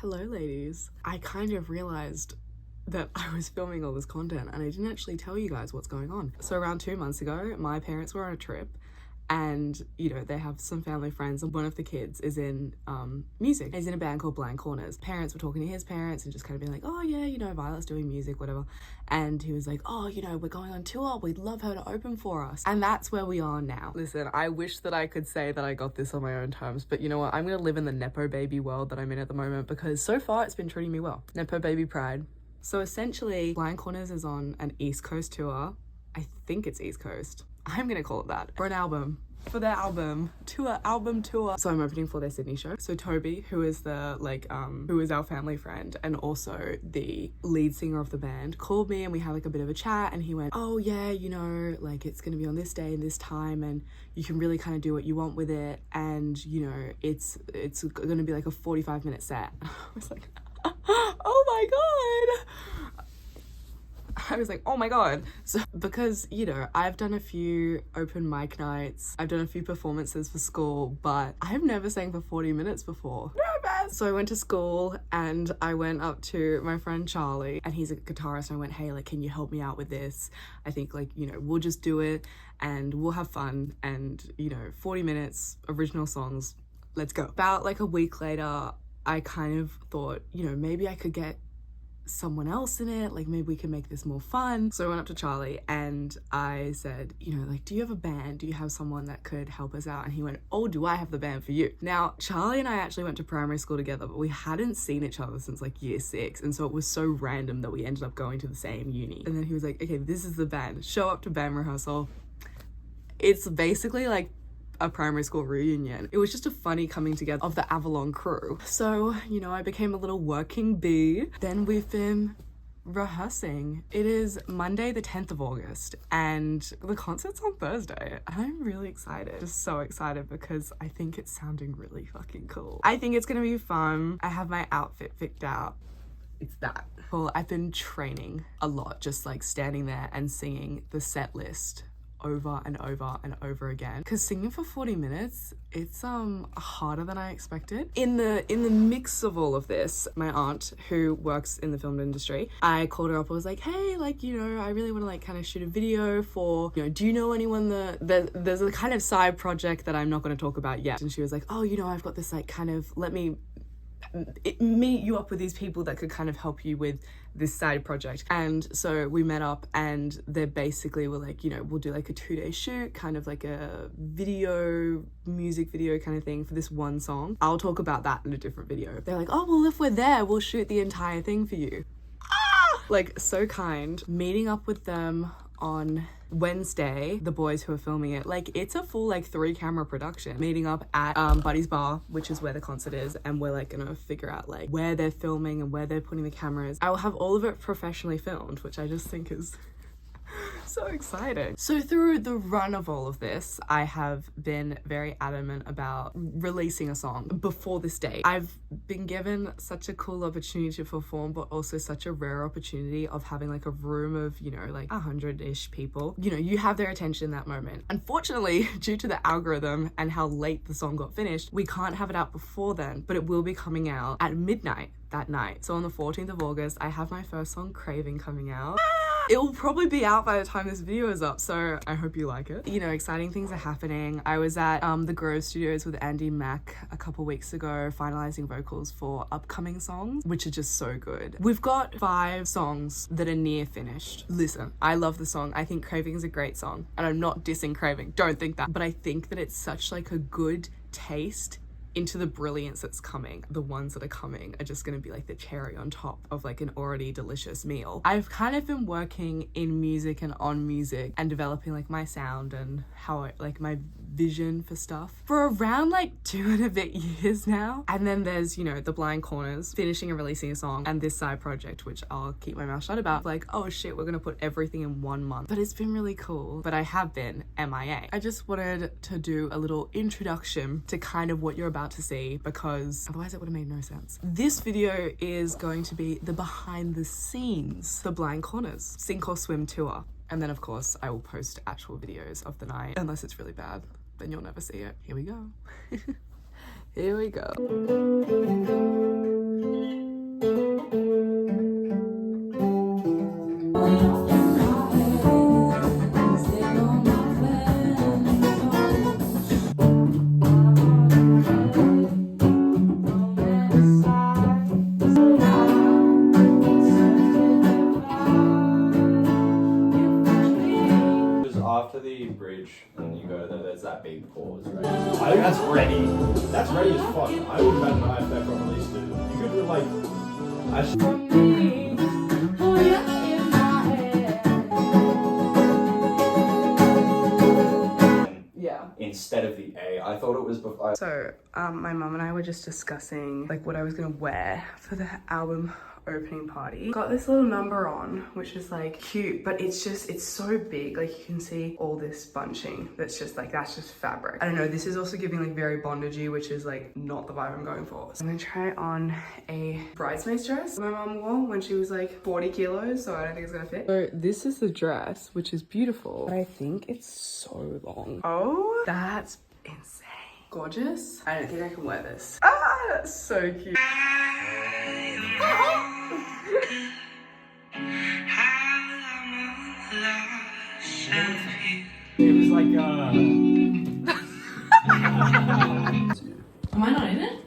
Hello ladies. I kind of realized that I was filming all this content and I didn't actually tell you guys what's going on. So around 2 months ago, my parents were on a trip and, you know, they have some family friends and one of the kids is in music. He's in a band called Blind Corners. Parents were talking to his parents and just kind of being like, oh yeah, you know, Violet's doing music, whatever. And he was like, oh, you know, we're going on tour. We'd love her to open for us. And that's where we are now. Listen, I wish that I could say that I got this on my own terms, but you know what? I'm gonna live in the Nepo baby world that I'm in at the moment because so far it's been treating me well. Nepo baby pride. So essentially, Blind Corners is on an East Coast tour. I think it's East Coast. I'm gonna call it that. For an album. For their album tour. So I'm opening for their Sydney show. So Toby, who is the who is our family friend and also the lead singer of the band, called me and we had like a bit of a chat and he went, oh yeah, you know, like it's gonna be on this day and this time and you can really kind of do what you want with it and you know it's gonna be like a 45-minute set. I was like, oh my god. I was like, oh my god. So because, you know, I've done a few open mic nights, I've done a few performances for school, but I've never sang for 40 minutes before. Nervous! So I went to school and I went up to my friend Charlie and he's a guitarist and I went, hey, like, can you help me out with this? I think like, you know, we'll just do it and we'll have fun and, you know, 40 minutes, original songs, let's go. About like a week later, I kind of thought, you know, maybe I could get someone else in it, like maybe we can make this more fun. So I went up to Charlie and I said, you know, like, do you have a band? Do you have someone that could help us out? And he went, oh, do I have the band for you? Now, Charlie and I actually went to primary school together, but we hadn't seen each other since like year 6. And so it was so random that we ended up going to the same uni. And then he was like, okay, this is the band. Show up to band rehearsal. It's basically like a primary school reunion. It was just a funny coming together of the Avalon crew. So, you know, I became a little working bee. Then we've been rehearsing. It is Monday the 10th of August and the concert's on Thursday. I'm really excited. Just so excited because I think it's sounding really fucking cool. I think it's gonna be fun. I have my outfit picked out. It's that. Well, I've been training a lot, just like standing there and singing the set list over and over and over again because singing for 40 minutes it's harder than I expected. In the mix of all of this, my aunt who works in the film industry, I called her up. I was like, hey, like, you know, I really want to like kind of shoot a video for, you know, do you know anyone there's a kind of side project that I'm not going to talk about yet. And she was like, oh, you know, I've got this like kind of, let me meet you up with these people that could kind of help you with this side project. And so we met up and they basically were like, you know, we'll do like a 2-day shoot, kind of like a music video kind of thing for this one song. I'll talk about that in a different video. They're like, oh, well, if we're there, we'll shoot the entire thing for you. Like, so kind. Meeting up with them on Wednesday, the boys who are filming it, like it's a full like 3-camera production. Meeting up at Buddy's Bar, which is where the concert is, and we're like gonna figure out like where they're filming and where they're putting the cameras. I will have all of it professionally filmed, which I just think is so exciting. So through the run of all of this, I have been very adamant about releasing a song before this date. I've been given such a cool opportunity to perform, but also such a rare opportunity of having like a room of, you know, like 100-ish people. You know, you have their attention in that moment. Unfortunately, due to the algorithm and how late the song got finished, we can't have it out before then, but it will be coming out at midnight that night. So on the 14th of August, I have my first song, Craving, coming out. It will probably be out by the time this video is up, so I hope you like it. You know, exciting things are happening. I was at the Grove Studios with Andy Mack a couple weeks ago, finalizing vocals for upcoming songs, which are just so good. We've got 5 songs that are near finished. Listen, I love the song. I think Craving is a great song, and I'm not dissing Craving, don't think that. But I think that it's such like a good taste into the brilliance that's coming. The ones that are coming are just gonna be like the cherry on top of like an already delicious meal. I've kind of been working in music and on music and developing like my sound and how I like my vision for stuff for around like 2 and a bit years now. And then there's, you know, the Blind Corners, finishing and releasing a song, and this side project, which I'll keep my mouth shut about. Like, oh shit, we're gonna put everything in 1 month. But it's been really cool. But I have been MIA. I just wanted to do a little introduction to kind of what you're about to see, because otherwise it would have made no sense. This video is going to be the behind the scenes, the Blind Corners sink or swim tour. And then of course I will post actual videos of the night, unless it's really bad, then you'll never see it. Here we go. Here we go. like, I should... Yeah. Instead of the A. I thought it was before. So, my mum and I were just discussing like what I was gonna wear for the album opening party. Got this little number on, which is like cute, but it's so big. Like you can see all this bunching that's just like, that's just fabric. I don't know, this is also giving like very bondagey, which is like not the vibe I'm going for. So I'm gonna try on a bridesmaid's dress my mum wore when she was like 40 kilos, so I don't think it's gonna fit. So this is the dress, which is beautiful, but I think it's so long. Oh, that's insane. Gorgeous. I don't think I can wear this. Ah, that's so cute. It was like, Am I not in it?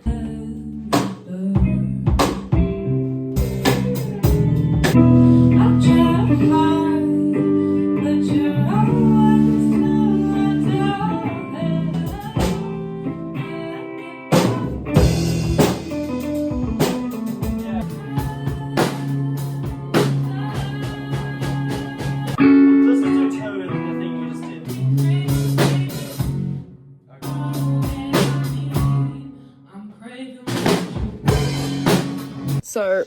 So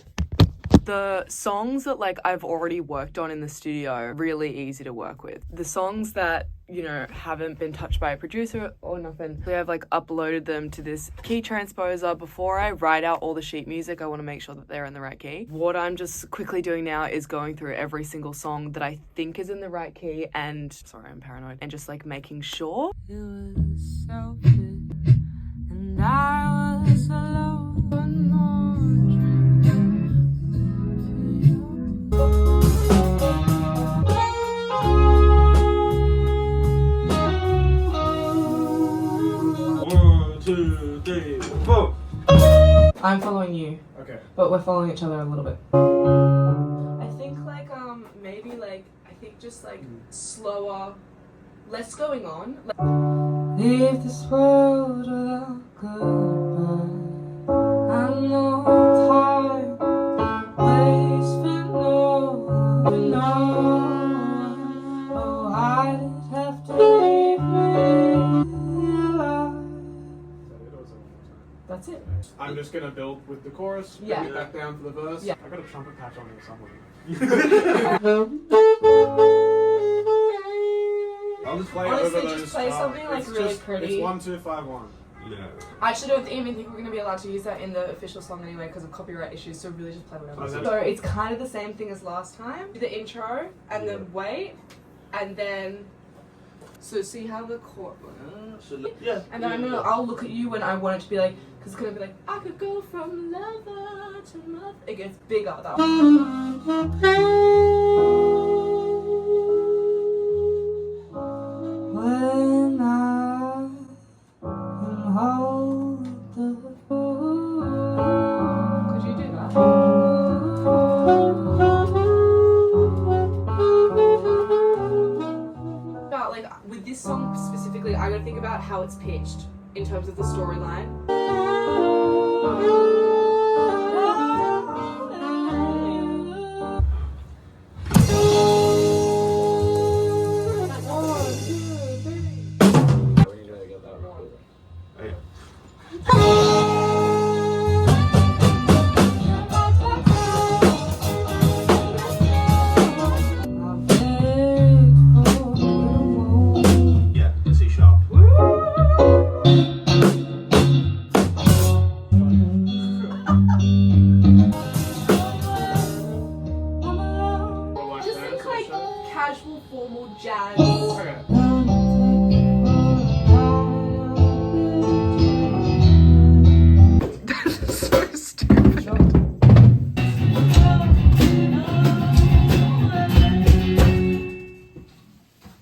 the songs that like I've already worked on in the studio, really easy to work with. The songs that, you know, haven't been touched by a producer or nothing, I've like uploaded them to this key transposer. Before I write out all the sheet music, I want to make sure that they're in the right key. What I'm just quickly doing now is going through every single song that I think is in the right key and, sorry, I'm paranoid, and just like making sure. It was selfish and I was alone. I'm following you. okay. But we're following each other a little bit. I think like maybe like I think just like slower, less going on. Leave this world without goodbye. I know time wasting no. Oh, I did have to leave me alive. That's it. I'm just gonna build with the chorus, Yeah. bring it back down for the verse. Yeah. I got a trumpet patch on here somewhere. I'll just play Honestly, over just those. play something, like, it's really just, pretty. It's 1 2 5 1. Yeah. I actually don't even think we're going to be allowed to use that in the official song anyway because of copyright issues, so really just play whatever. Oh, So it's kind of the same thing as last time. Do the intro and then wait, and then so see how the chord. Yeah. And then I'll look at you when I want it to be like, because it's gonna be like I could go from lover to mother. It gets bigger that one. When I hold the could you do that? About like with this song specifically, I gotta think about how it's pitched in terms of the storyline. Yeah, C sharp. Just think like casual, formal jazz. Okay. That's so stupid.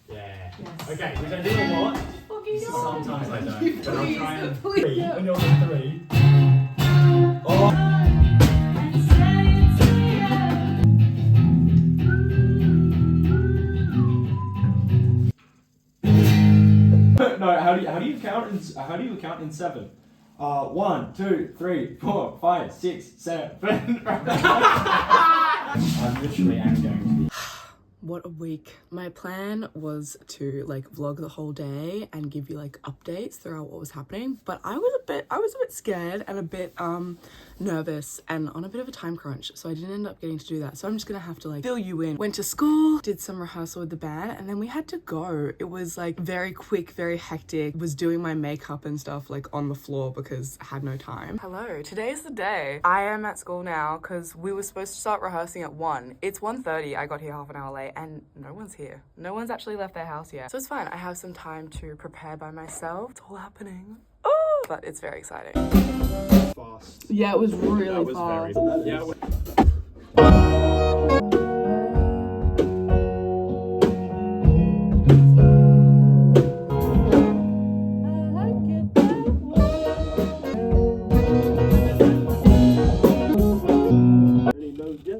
Yeah. Okay, we're gonna do a lot. Sometimes I don't. But I'll try and Please, three. yeah. When you're on three. Oh. No, how do you count in 7? 1, 2, 3, 4, 5, 6, 7. I literally am going to be. What a week. My plan was to like vlog the whole day and give you like updates throughout what was happening, but I was a bit scared and a bit nervous and on a bit of a time crunch, so I didn't end up getting to do that. So I'm just gonna have to like fill you in. Went to school, did some rehearsal with the band, and then we had to go. It was like very quick, very hectic. Was doing my makeup and stuff like on the floor because I had no time. Hello, today's the day. I am at school now because we were supposed to start rehearsing at 1. It's 1:30. I got here half an hour late and no one's here. No one's actually left their house yet. So it's fine. I have some time to prepare by myself. It's all happening. Oh, but it's very exciting. Fast. Yeah, it was really fast. Yeah.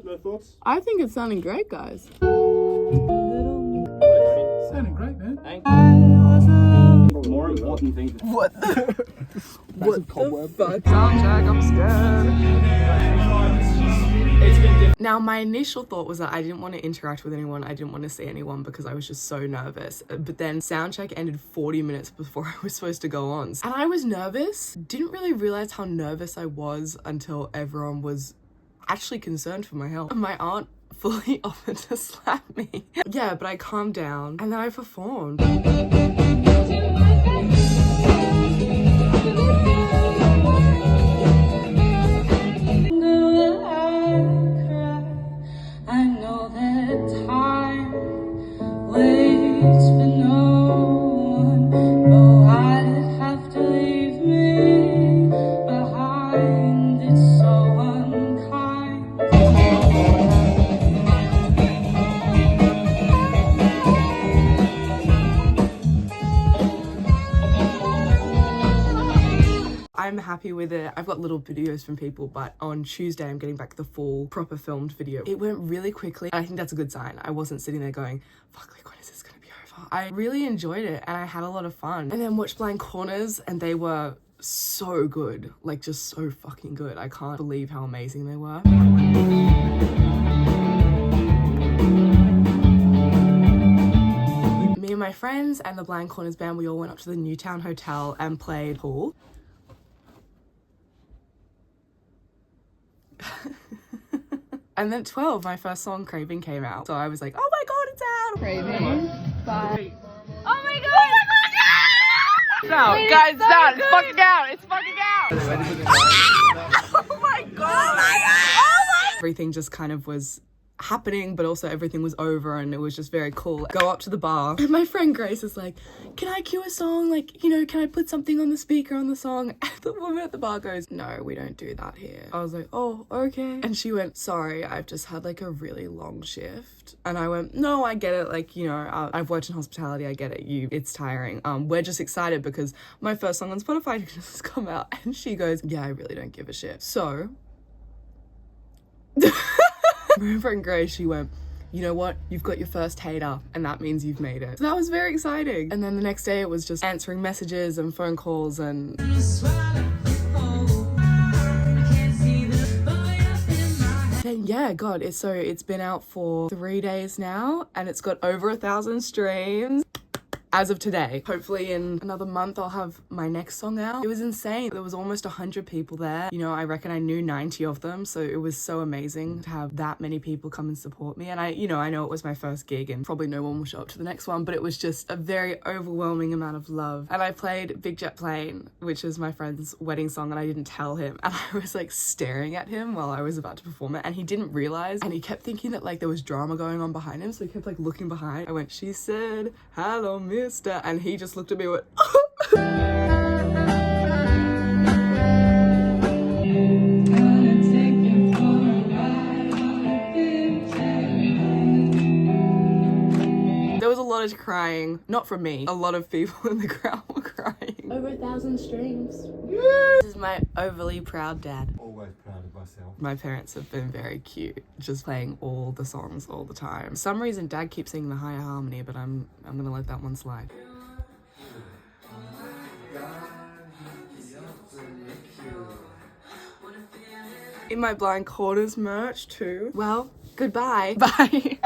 No thoughts? I think it's sounding great, guys. Sounding great, man. More important thing. What the fuck? Sound check, I'm scared. Now, my initial thought was that I didn't want to interact with anyone. I didn't want to see anyone because I was just so nervous. But then sound check ended 40 minutes before I was supposed to go on. And I was nervous. Didn't really realize how nervous I was until everyone was actually concerned for my health. My aunt fully offered to slap me. Yeah, but I calmed down and then I performed. I know that time waits for no one, but why did it have to leave me behind? It's so unkind. I'm happy with it. I've got little videos from people, but on Tuesday I'm getting back the full proper filmed video. It went really quickly. I think that's a good sign. I wasn't sitting there going, fuck, like when is this gonna be over? I really enjoyed it and I had a lot of fun. And then watched Blind Corners and they were so good, like just so fucking good. I can't believe how amazing they were. Me and my friends and the Blind Corners band, we all went up to the Newtown Hotel and played pool. And then at 12, my first song, Craving, came out. So I was like, oh my god, it's out! Craving. Bye. Oh my god! It's out, guys, it's out! It's fucking out! It's fucking out! Oh my god! Everything just kind of was happening, but also everything was over and it was just very cool. Go up to the bar and my friend Grace is like, can I cue a song? Like, you know, can I put something on the speaker on the song? And the woman at the bar goes, no, we don't do that here. I was like, oh, okay. And she went, sorry, I've just had like a really long shift. And I went, no, I get it. Like, you know, I've worked in hospitality. I get it. It's tiring. We're just excited because my first song on Spotify has come out. And she goes, yeah, I really don't give a shit. So my friend Grace, she went, you know what, you've got your first hater and that means you've made it. So that was very exciting. And then the next day it was just answering messages and phone calls and then yeah, god, it's been out for 3 days now and it's got over 1,000 streams as of today. Hopefully in another month I'll have my next song out. It was insane. There was almost 100 people there. You know, I reckon I knew 90 of them. So it was so amazing to have that many people come and support me. And I know it was my first gig and probably no one will show up to the next one, but it was just a very overwhelming amount of love. And I played Big Jet Plane, which is my friend's wedding song, and I didn't tell him. And I was like staring at him while I was about to perform it and he didn't realize, and he kept thinking that like there was drama going on behind him. So he kept like looking behind. I went, she said, hello, mister. And he just looked at me and went, there was a lot of crying, not from me. A lot of people in the crowd were crying. Over 1,000 streams. This is my overly proud dad. Always proud of myself. My parents have been very cute, just playing all the songs all the time. For some reason, dad keeps singing the higher harmony, but I'm gonna let that one slide. in my Blind Corners merch too. Well, goodbye. Bye.